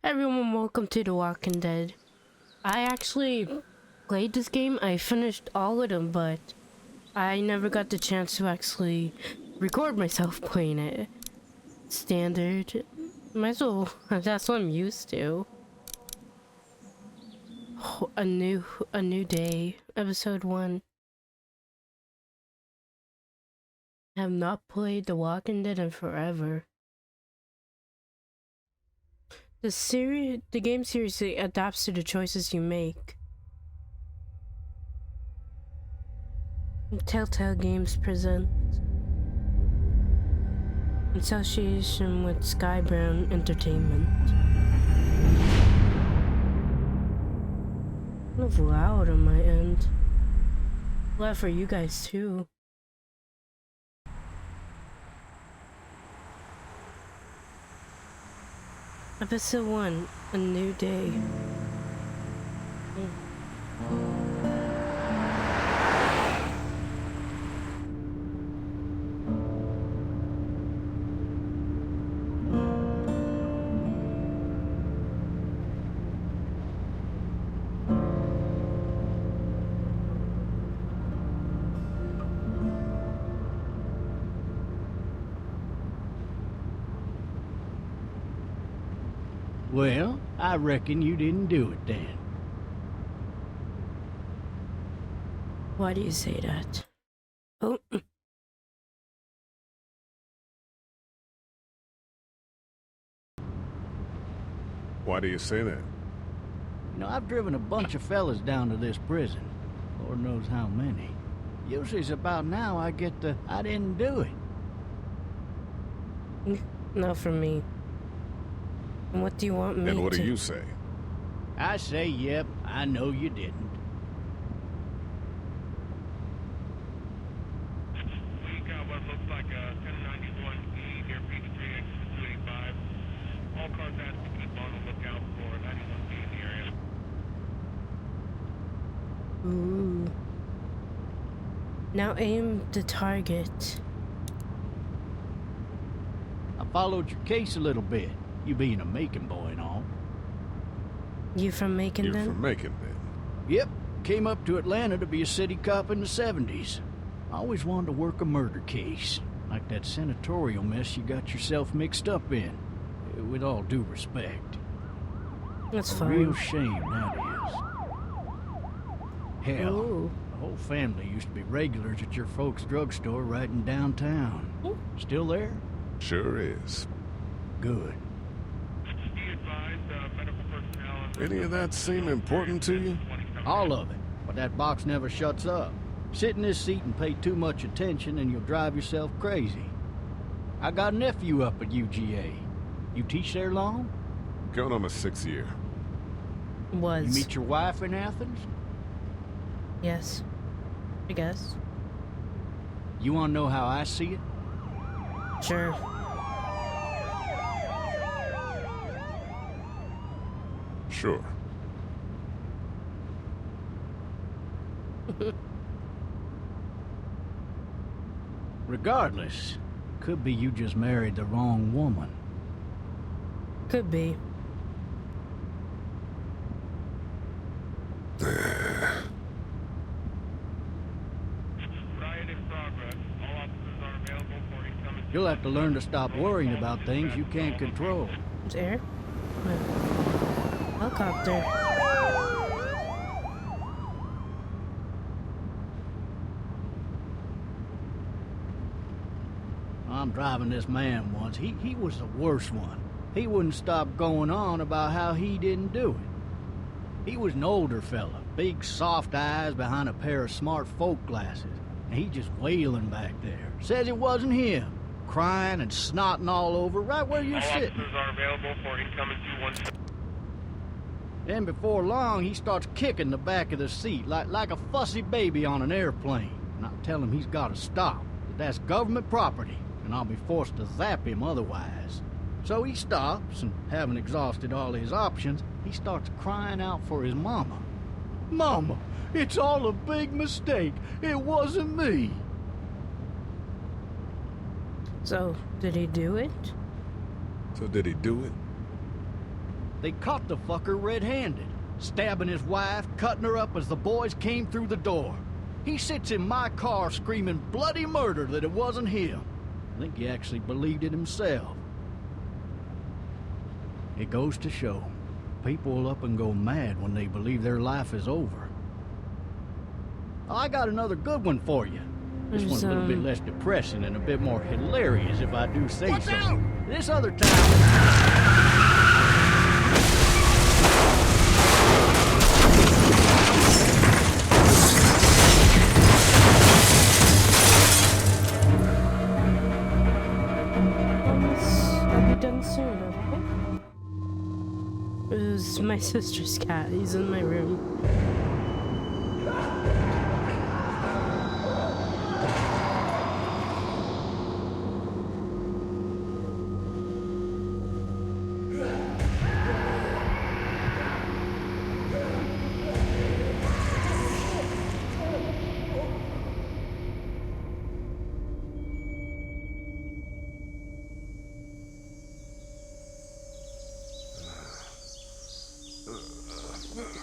Everyone, welcome to The Walking Dead. I actually played this game. I finished all of them, but I never got the chance to actually record myself playing it. Standard. Might as well. That's what I'm used to. Oh, a new day. Episode 1. I have not played The Walking Dead in forever. The game series adapts to the choices you make. Telltale Games present, in association with Sky Brown Entertainment. Kind of loud on my end. Loud for you guys too. Episode 1, A New Day. Well, I reckon you didn't do it then. Why do you say that? Oh. Why do you say that? You know, I've driven a bunch of fellas down to this prison. Lord knows how many. Usually it's about now I get the, I didn't do it. Not for me. And what do you want me to... And what do you say? I say, yep, I know you didn't. We got what looks like a 1091E near Peachtree, exit 285. All cars asked to keep on the lookout for 91B in the area. Ooh. Now aim the target. I followed your case a little bit. You being a Macon boy and all. You from Macon You're then? from Macon, then? Yep, came up to Atlanta to be a city cop in the 70s. I always wanted to work a murder case, like that senatorial mess you got yourself mixed up in. With all due respect. That's A fine. real shame, that is. Hell, Ooh. the whole family used to be regulars at your folks' drugstore right in downtown. Still there? Sure is. Good. Be advised, medical personnel... Any of that seem important to you? All of it. But that box never shuts up. Sit in this seat and pay too much attention and you'll drive yourself crazy. I got a nephew up at UGA. You teach there long? Going on my 6th year. Was. You meet your wife in Athens? Yes. I guess. You want to know how I see it? Sure. Sure. Regardless, could be you just married the wrong woman. Could be. Riot in progress. All officers are available for incoming... You'll have to learn to stop worrying about things you can't control. It's air? Helicopter. I'm driving this man once. He was the worst one. He wouldn't stop going on about how he didn't do it. He was an older fella, big soft eyes behind a pair of smart folk glasses. And he just wailing back there. Says it wasn't him. Crying and snotting all over right where you're All sitting. officers are available for incoming 217. Then before long, he starts kicking the back of the seat like a fussy baby on an airplane. And I tell him he's got to stop. That's government property, and I'll be forced to zap him otherwise. So he stops, and having exhausted all his options, he starts crying out for his mama. Mama, it's all a big mistake. It wasn't me. So, did he do it? So did he do it? They caught the fucker red-handed, stabbing his wife, cutting her up as the boys came through the door. He sits in my car screaming bloody murder that it wasn't him. I think he actually believed it himself. It goes to show, people will up and go mad when they believe their life is over. I got another good one for you. This one's a little bit less depressing and a bit more hilarious, if I do say so. out! This other time... I'll be done soon, okay? It was my sister's cat. He's in my room.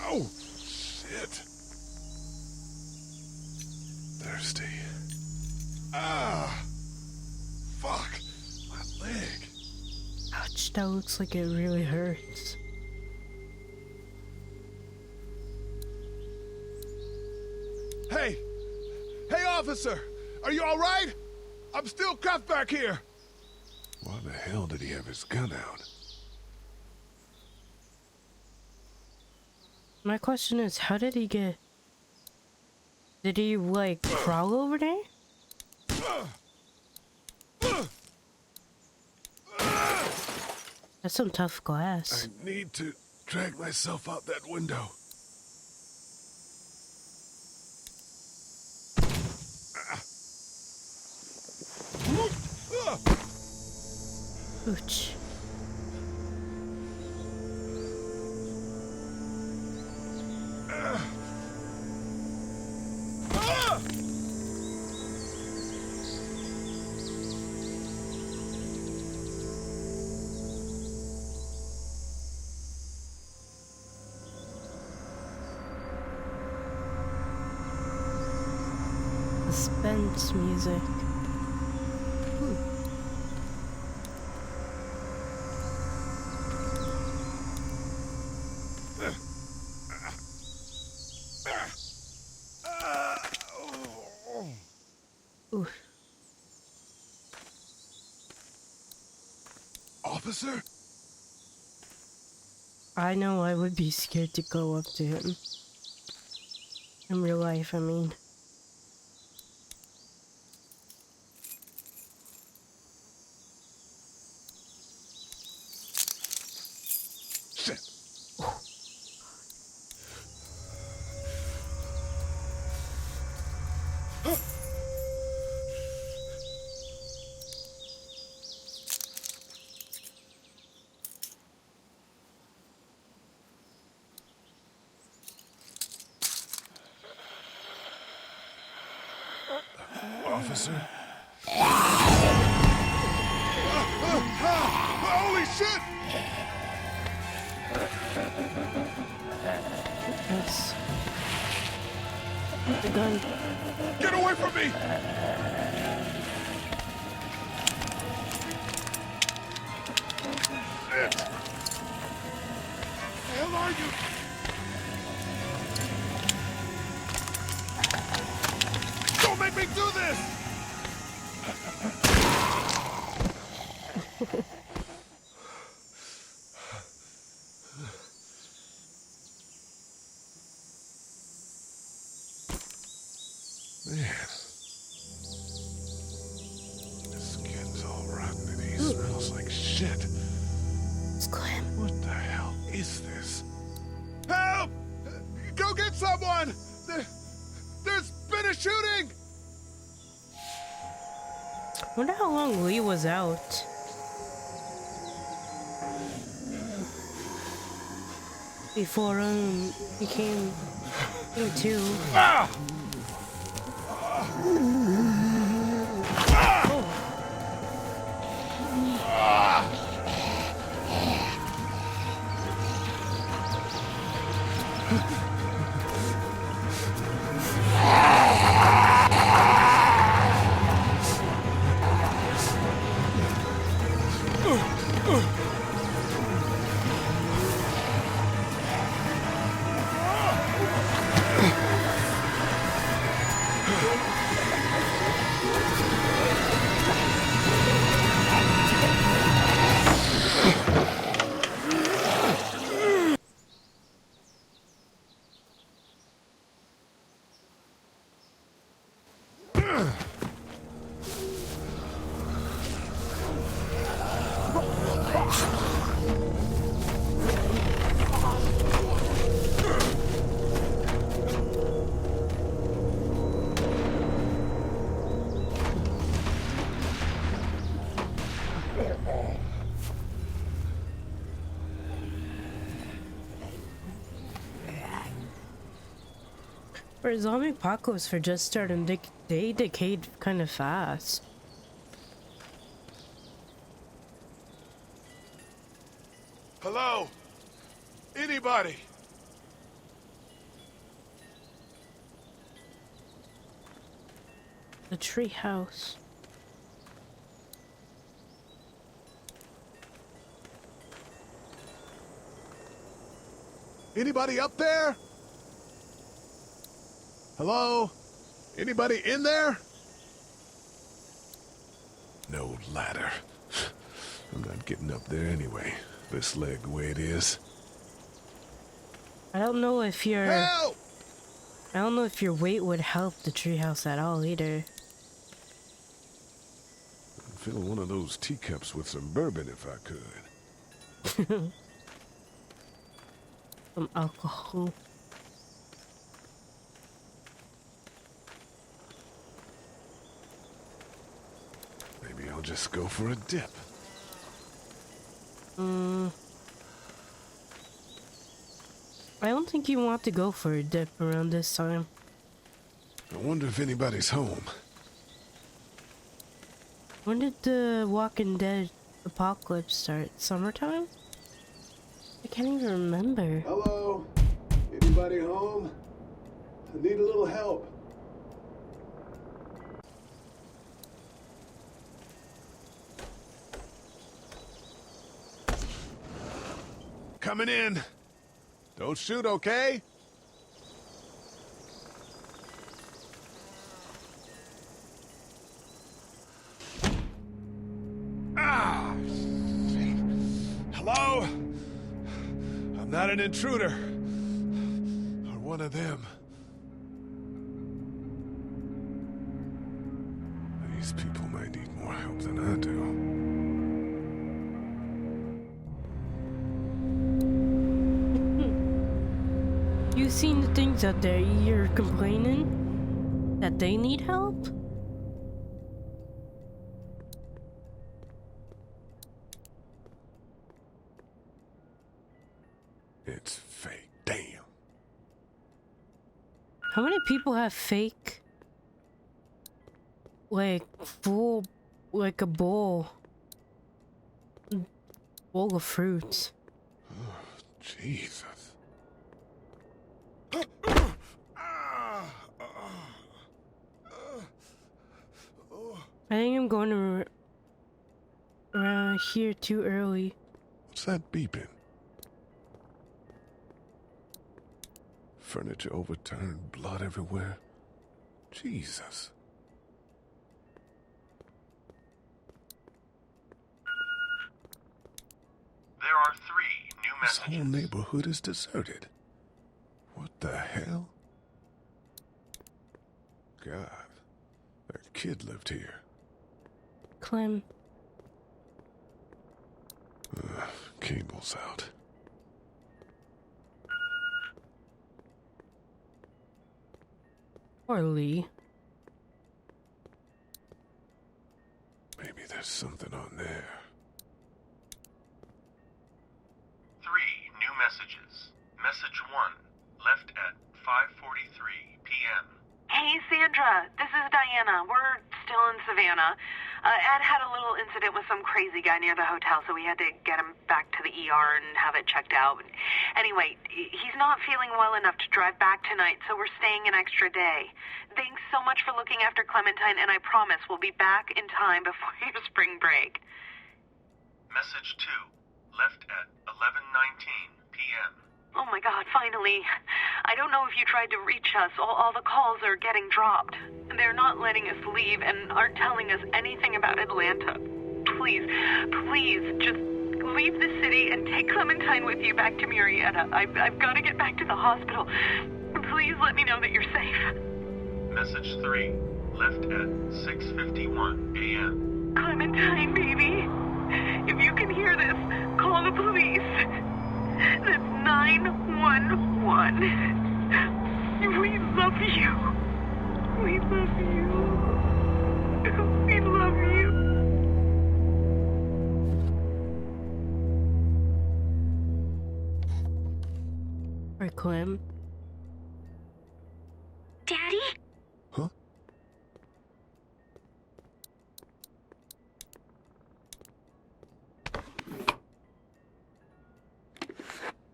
Oh, shit. Thirsty. Ah! Fuck. My leg. Ouch, that looks like it really hurts. Hey! Hey, officer! Are you alright? I'm still cuffed back here! Why the hell did he have his gun out? My question is, how did he get... Did he, like, crawl over there? That's some tough glass. I need to drag myself out that window. Ouch. Suspense music. Ooh. Officer? I know I would be scared to go up to him. In real life, I mean. Shit. Officer? Holy shit! Yes. The gun. Get away from me! Shit! The hell are you? Don't make me do this! Man. His skin's all rotten and he smells like shit. It's Clem. What the hell is this? Help! Go get someone! There's been a shooting! Wonder how long Lee was out. Before he came to. Ah! For a zombie apocalypse for just starting, they decayed kind of fast. Hello? Anybody? The tree house. Anybody up there? Hello? Anybody in there? No ladder. I'm not getting up there anyway. This leg the way it is. I don't know if your Help! I don't know if your weight would help the treehouse at all either. I'd fill one of those teacups with some bourbon if I could. Some alcohol. Maybe I'll just go for a dip. I don't think you want to go for a dip around this time. I wonder if anybody's home. When did the Walking Dead apocalypse start? Summertime? I can't even remember. Hello? Anybody home? I need a little help. Coming in. Don't shoot, okay? Ah! Shit. Hello? I'm not an intruder. Or one of them. These people might need more help than I do. You seen the things out there? You're complaining that they need help? It's fake. Damn. How many people have fake, like, full, like a bowl of fruits? Jesus. I think I'm going to around here too early. What's that beeping? Furniture overturned, blood everywhere. Jesus. There are 3 new This messages. whole neighborhood is deserted. What the hell? God, that kid lived here. Clem. Cable's out. Or Lee. Maybe there's something on there. 3 new messages. Message 1, left at 5:43 p.m. Hey, Sandra. This is Diana. We're still in Savannah. Ed had a little incident with some crazy guy near the hotel, so we had to get him back to the ER and have it checked out. Anyway, he's not feeling well enough to drive back tonight, so we're staying an extra day. Thanks so much for looking after Clementine, and I promise we'll be back in time before your spring break. Message 2, left at 11:19 p.m. Oh my God, finally. I don't know if you tried to reach us. All the calls are getting dropped. They're not letting us leave and aren't telling us anything about Atlanta. Please, just leave the city and take Clementine with you back to Murrieta. I've got to get back to the hospital. Please let me know that you're safe. Message 3, left at 6:51 a.m. Clementine, baby. If you can hear this, call the police. That's 911. We love you. We love you. We love you. Or Clem. Daddy? Huh?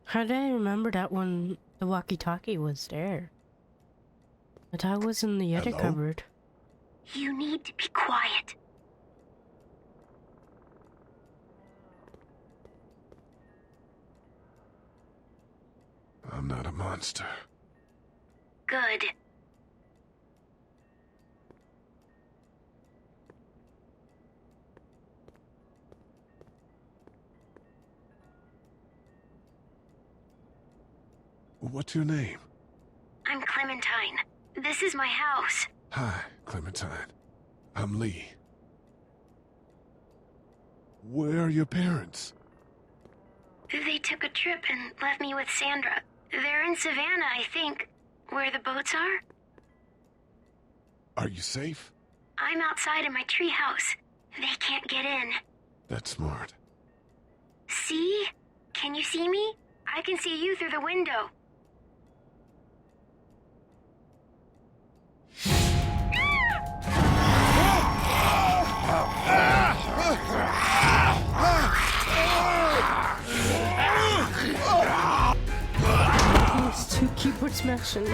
How did I remember that when the walkie-talkie was there? I thought it was in the other Hello? cupboard. You need to be quiet. I'm not a monster. Good. What's your name? I'm Clementine. This is my house. Hi, Clementine. I'm Lee. Where are your parents? They took a trip and left me with Sandra. They're in Savannah, I think. Where the boats are? Are you safe? I'm outside in my treehouse. They can't get in. That's smart. See? Can you see me? I can see you through the window. These two keyboard smashing.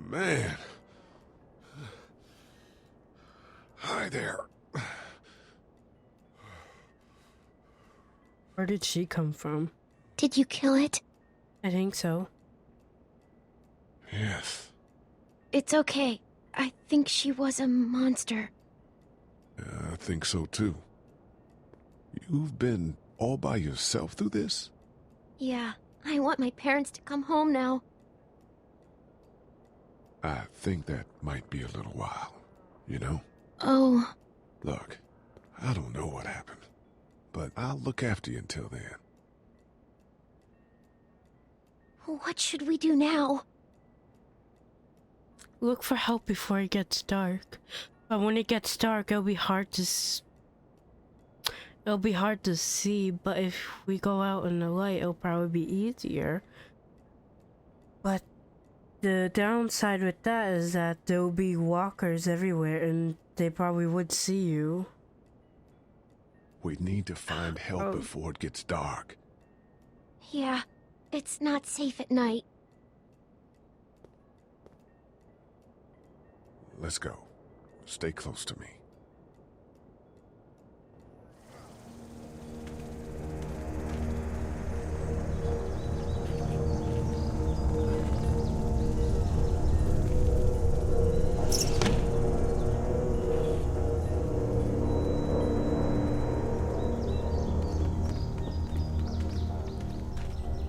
Man. Hi there. Where did she come from? Did you kill it? I think so. Yes. It's okay. I think she was a monster. I think so too. You've been all by yourself through this? Yeah, I want my parents to come home now. I think that might be a little while, you know? Oh, Look, I don't know what happened, but I'll look after you until then. what should we do now? Look for help before it gets dark. But when it gets dark, it'll be hard to see, but if we go out in the light, it'll probably be easier. But the downside with that is that there'll be walkers everywhere and they probably would see you. We need to find help before it gets dark. Yeah, it's not safe at night. Let's go. Stay close to me.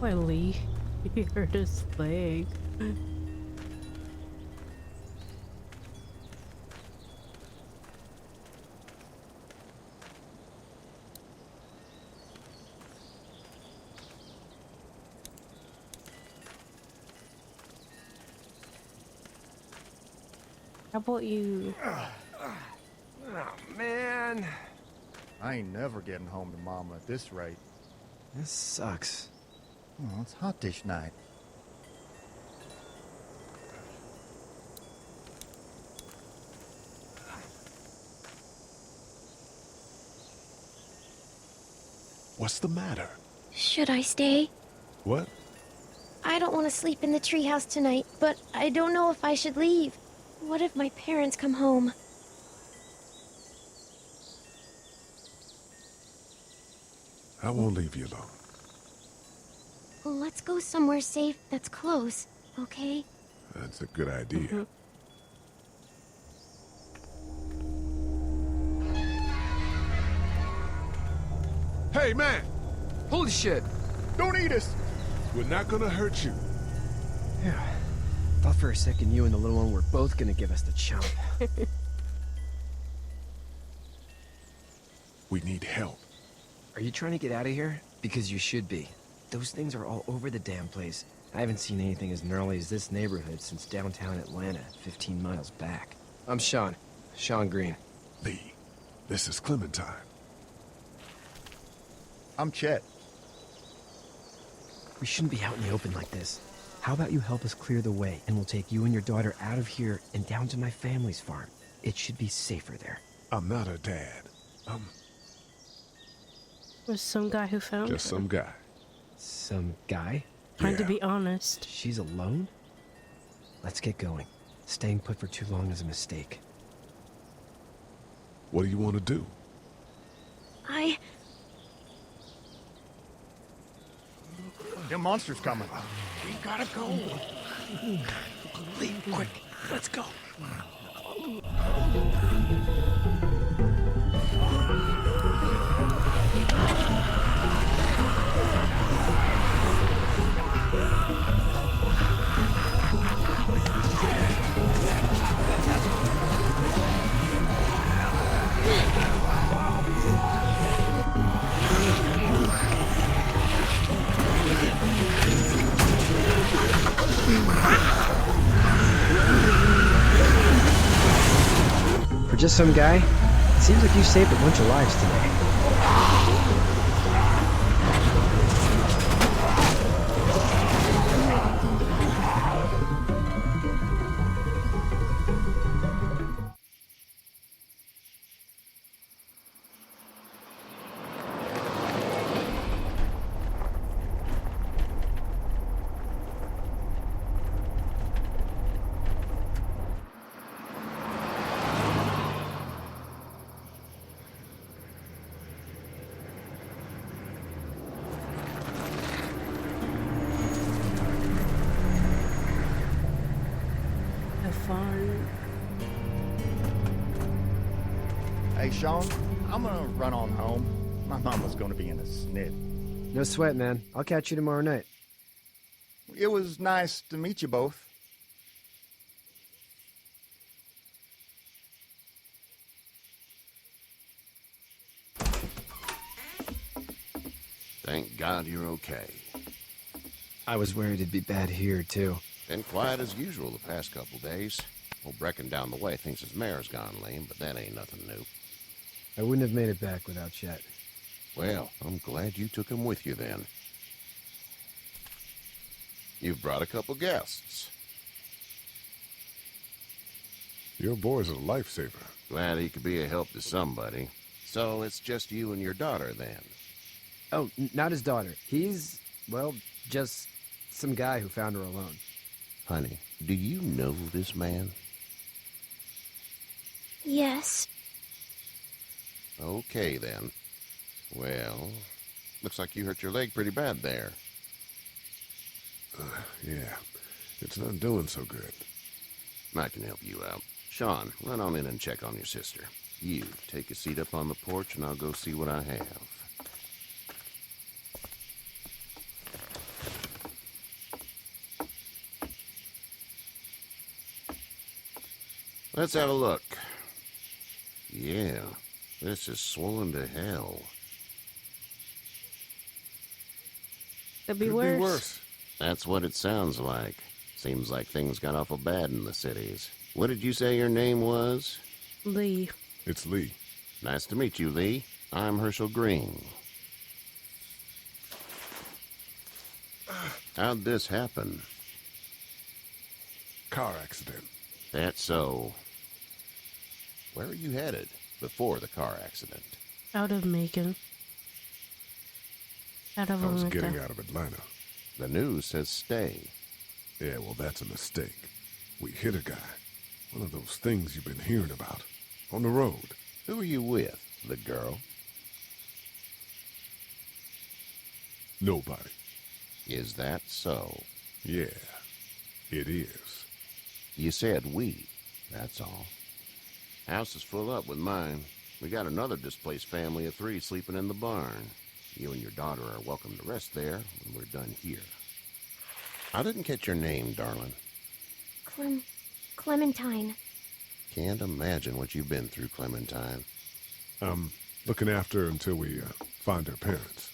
Why, Lee? He hurt his leg. How about you? Oh, man. I ain't never getting home to Mama at this rate. This sucks. Oh, it's hot dish night. What's the matter? Should I stay? What? I don't want to sleep in the treehouse tonight, but I don't know if I should leave. What if my parents come home? I won't leave you alone. Let's go somewhere safe that's close, okay? That's a good idea. Hey, man! Holy shit! Don't eat us! We're not gonna hurt you. Yeah. Thought for a second you and the little one were both gonna give us the chomp. We need help. Are you trying to get out of here? Because you should be. Those things are all over the damn place. I haven't seen anything as gnarly as this neighborhood since downtown Atlanta, 15 miles back. I'm Sean. Sean Green. Lee, this is Clementine. I'm Chet. We shouldn't be out in the open like this. How about you help us clear the way, and we'll take you and your daughter out of here and down to my family's farm. It should be safer there. I'm not her dad. Was some guy who found Just her. some guy. Some guy? Trying to Yeah. be honest. She's alone? Let's get going. Staying put for too long is a mistake. What do you want to do? Them monsters coming. We gotta go. Lee, quick, let's go. For just some guy, it seems like you saved a bunch of lives today. The farm. Hey, Sean, I'm gonna run on home. My mama's gonna be in a snit. No sweat, man. I'll catch you tomorrow night. It was nice to meet you both. Thank God you're okay. I was worried it'd be bad here, too. Been quiet as usual the past couple days. Old Brecken down the way thinks his mare's gone lame, but that ain't nothing new. I wouldn't have made it back without Chet. Well, I'm glad you took him with you then. You've brought a couple guests. Your boy's a lifesaver. Glad he could be a help to somebody. So it's just you and your daughter then? Oh, not his daughter. He's, well, just some guy who found her alone. Honey, do you know this man? Yes. Okay, then. Well, looks like you hurt your leg pretty bad there. Yeah, it's not doing so good. I can help you out. Sean, run on in and check on your sister. You, take a seat up on the porch and I'll go see what I have. Let's have a look. Yeah, this is swollen to hell. Could be worse. That's what it sounds like. Seems like things got awful bad in the cities. What did you say your name was? Lee. It's Lee. Nice to meet you, Lee. I'm Herschel Green. How'd this happen? Car accident. That's so. Where are you headed before the car accident? Out of Macon. Out of I was Atlanta. getting out of Atlanta. The news says stay. Yeah, well, that's a mistake. We hit a guy. One of those things you've been hearing about. On the road. Who are you with? The girl? Nobody. Is that so? Yeah, it is. You said we. That's all. House is full up with mine. We got another displaced family of 3 sleeping in the barn. You and your daughter are welcome to rest there when we're done here. I didn't catch your name, darling. Clementine. Can't imagine what you've been through, Clementine. I'm looking after her until we find her parents.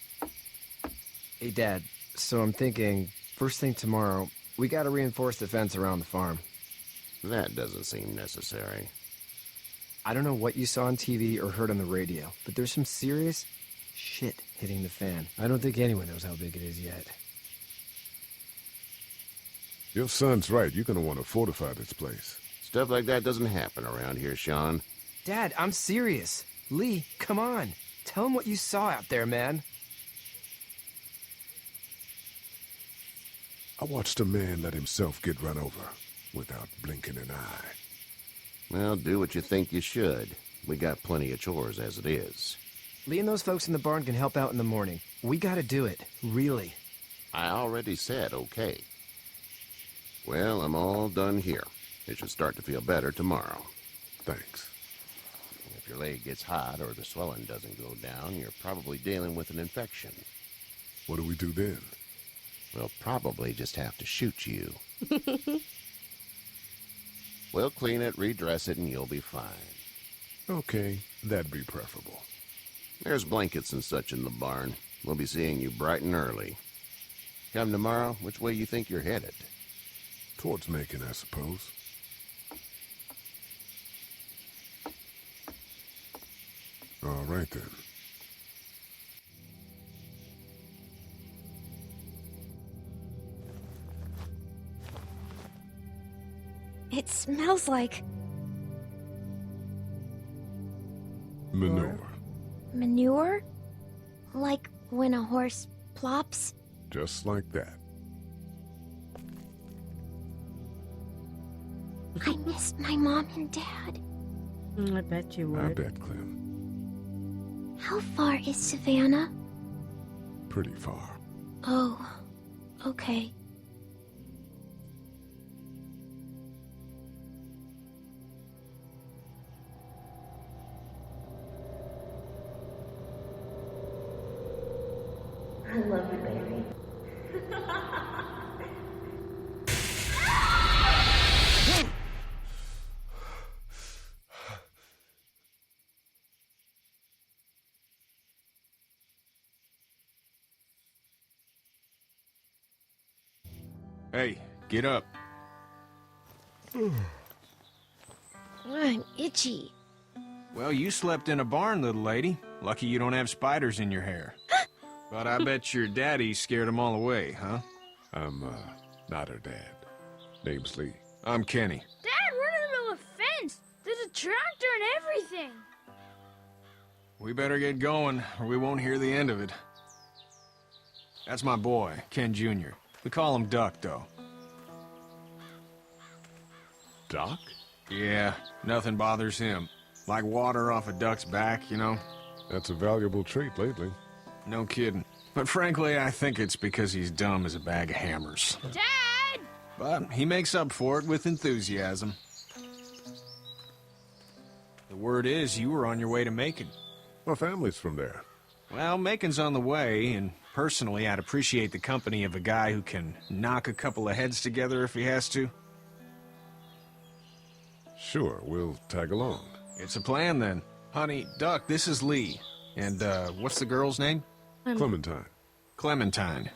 Hey, Dad. So I'm thinking, first thing tomorrow, we gotta reinforce the fence around the farm. That doesn't seem necessary. I don't know what you saw on TV or heard on the radio, but there's some serious shit hitting the fan. I don't think anyone knows how big it is yet. Your son's right. You're gonna want to fortify this place. Stuff like that doesn't happen around here, Sean. Dad, I'm serious. Lee, come on. Tell him what you saw out there, man. I watched a man let himself get run over without blinking an eye. Well, do what you think you should. We got plenty of chores as it is. Lee and those folks in the barn can help out in the morning. We gotta do it. Really. I already said okay. Well, I'm all done here. It should start to feel better tomorrow. Thanks. If your leg gets hot or the swelling doesn't go down, you're probably dealing with an infection. What do we do then? We'll probably just have to shoot you. We'll clean it, redress it, and you'll be fine. Okay, that'd be preferable. There's blankets and such in the barn. We'll be seeing you bright and early. Come tomorrow, which way you think you're headed? Towards Macon, I suppose. All right, then. It smells like Manure. manure? Like when a horse plops? Just like that. I miss my mom and dad. I bet you would. I bet, Clem. How far is Savannah? Pretty far. Oh, okay. I love you, baby. Hey, get up. I'm itchy. Well, you slept in a barn, little lady. Lucky you don't have spiders in your hair. But I bet your daddy scared them all away, huh? I'm, not her dad. Name's Lee. I'm Kenny. Dad, we're in the middle of a fence. There's a tractor and everything. We better get going, or we won't hear the end of it. That's my boy, Ken Jr. We call him Duck, though. Doc? Yeah, nothing bothers him. Like water off a duck's back, you know? That's a valuable trait lately. No kidding. But frankly, I think it's because he's dumb as a bag of hammers. Dad! But he makes up for it with enthusiasm. The word is you were on your way to Macon. My family's from there. Well, Macon's on the way, and personally, I'd appreciate the company of a guy who can knock a couple of heads together if he has to. Sure, we'll tag along. It's a plan, then. Honey, Duck, this is Lee. And, what's the girl's name? Clementine. Clementine.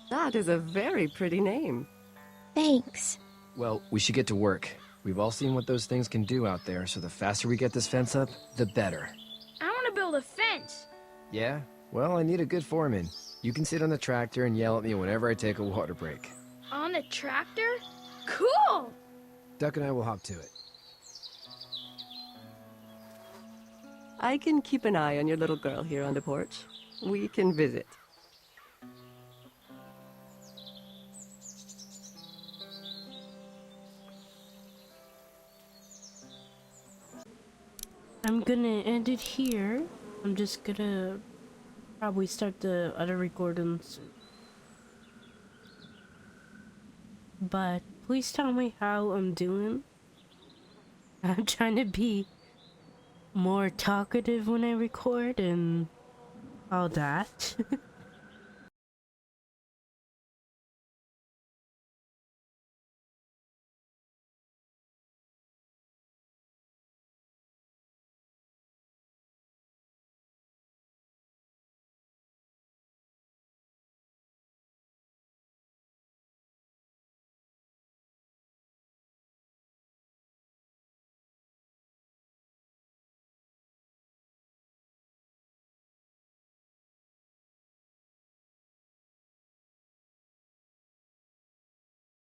That is a very pretty name. Thanks. Well, we should get to work. We've all seen what those things can do out there, so the faster we get this fence up, the better. I want to build a fence. Yeah? Well, I need a good foreman. You can sit on the tractor and yell at me whenever I take a water break. On the tractor? Cool! Duck and I will hop to it. I can keep an eye on your little girl here on the porch. We can visit. I'm gonna end it here. I'm just gonna probably start the other recordings. But please tell me how I'm doing. I'm trying to be more talkative when I record and all that.